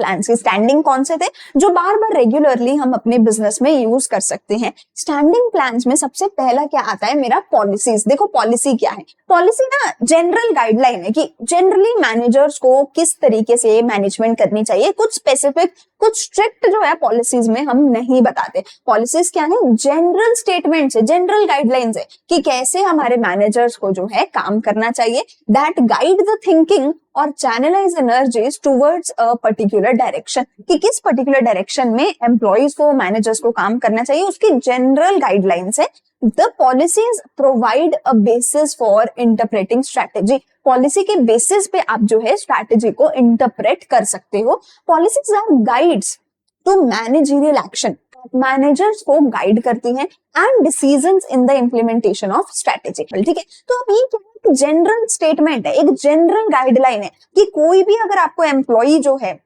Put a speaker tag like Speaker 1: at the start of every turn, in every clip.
Speaker 1: Plans की। Standing कौन से थे? जो बार बार रेगुलरली हम अपने बिजनेस में यूज कर सकते हैं। स्टैंडिंग प्लान्स में सबसे पहला क्या आता है मेरा? पॉलिसीज। देखो पॉलिसी क्या है? पॉलिसी ना जनरल गाइडलाइन है कि जनरली मैनेजर्स को किस तरीके से मैनेजमेंट करनी चाहिए। कुछ स्पेसिफिक, कुछ स्ट्रिक्ट जो है पॉलिसीज में हम नहीं बताते। पॉलिसीज क्या है? जनरल स्टेटमेंट्स है, जनरल गाइडलाइंस है कि कैसे हमारे मैनेजर्स को जो है काम करना चाहिए। दैट गाइड द थिंकिंग और channelize energies towards a particular direction, कि किस पर्टिकुलर डायरेक्शन में एम्प्लॉइज को, मैनेजर्स को काम करना चाहिए, उसकी जनरल गाइडलाइंस है। The policies provide a basis for interpreting strategy. Policy के बेसिस पे आप जो है स्ट्रैटेजी को इंटरप्रेट कर सकते हो। Policies are guides to managerial action, managers को गाइड करती हैं and decisions in the implementation of strategy. ठीक है, तो अब ये क्या है? जनरल स्टेटमेंट है, एक जनरल गाइडलाइन है कि कोई भी अगर आपको एम्प्लॉई जो है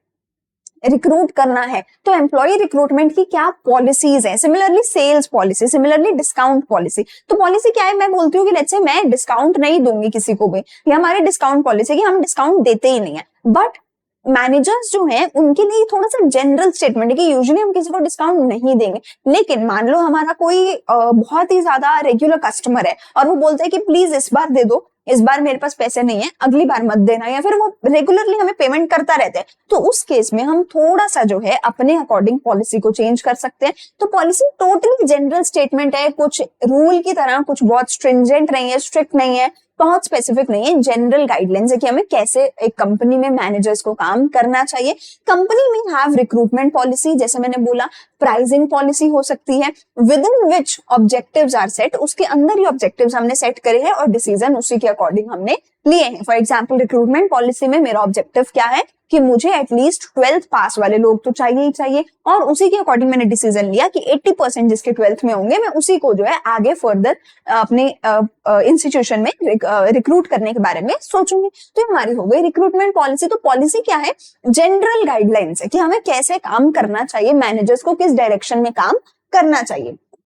Speaker 1: रिक्रूट करना है तो एम्प्लॉय रिक्रूटमेंट की क्या पॉलिसीज है। Similarly sales policy, similarly discount policy. तो पॉलिसी क्या है? मैं बोलती हूँ कि लेट्स से मैं डिस्काउंट नहीं दूंगी किसी को भी, या हमारी डिस्काउंट पॉलिसी कि हम डिस्काउंट देते ही नहीं है, बट मैनेजर्स जो हैं उनके लिए थोड़ा सा जनरल स्टेटमेंट है कि यूजुअली हम किसी को डिस्काउंट नहीं देंगे। लेकिन मान लो हमारा कोई बहुत ही ज्यादा रेगुलर कस्टमर है और वो बोलता है कि प्लीज इस बार दे दो, इस बार मेरे पास पैसे नहीं है, अगली बार मत देना, या फिर वो रेगुलरली हमें पेमेंट करता रहता है, तो उस केस में हम थोड़ा सा जो है अपने अकॉर्डिंग पॉलिसी को चेंज कर सकते हैं। तो पॉलिसी टोटली जनरल स्टेटमेंट है, कुछ रूल की तरह, कुछ बहुत स्ट्रिंजेंट नहीं है, स्ट्रिक्ट नहीं है, बहुत स्पेसिफिक नहीं है, जनरल गाइडलाइंस है कि हमें कैसे एक कंपनी में मैनेजर्स को काम करना चाहिए। कंपनी में हैव रिक्रूटमेंट पॉलिसी, जैसे मैंने बोला, प्राइसिंग पॉलिसी हो सकती है, within which objectives are set, उसके अंदर ही ऑब्जेक्टिव्स हमने सेट करे हैं और डिसीजन उसी के अकॉर्डिंग हमने लिए हैं। फॉर एग्जाम्पल रिक्रूटमेंट पॉलिसी में मेरा ऑब्जेक्टिव क्या है कि मुझे एटलीस्ट 12th पास वाले लोग तो चाहिए ही चाहिए, और उसी के अकॉर्डिंग मैंने डिसीजन लिया कि 80% जिसके 12th में होंगे मैं उसी को जो है आगे फर्दर अपने इंस्टीट्यूशन में रिक्रूट करने के बारे में सोचूंगी। तो ये हमारी हो गई रिक्रूटमेंट पॉलिसी। तो पॉलिसी क्या है? जनरल गाइडलाइंस है कि हमें कैसे काम करना चाहिए, मैनेजर्स को किस डायरेक्शन में काम करना चाहिए।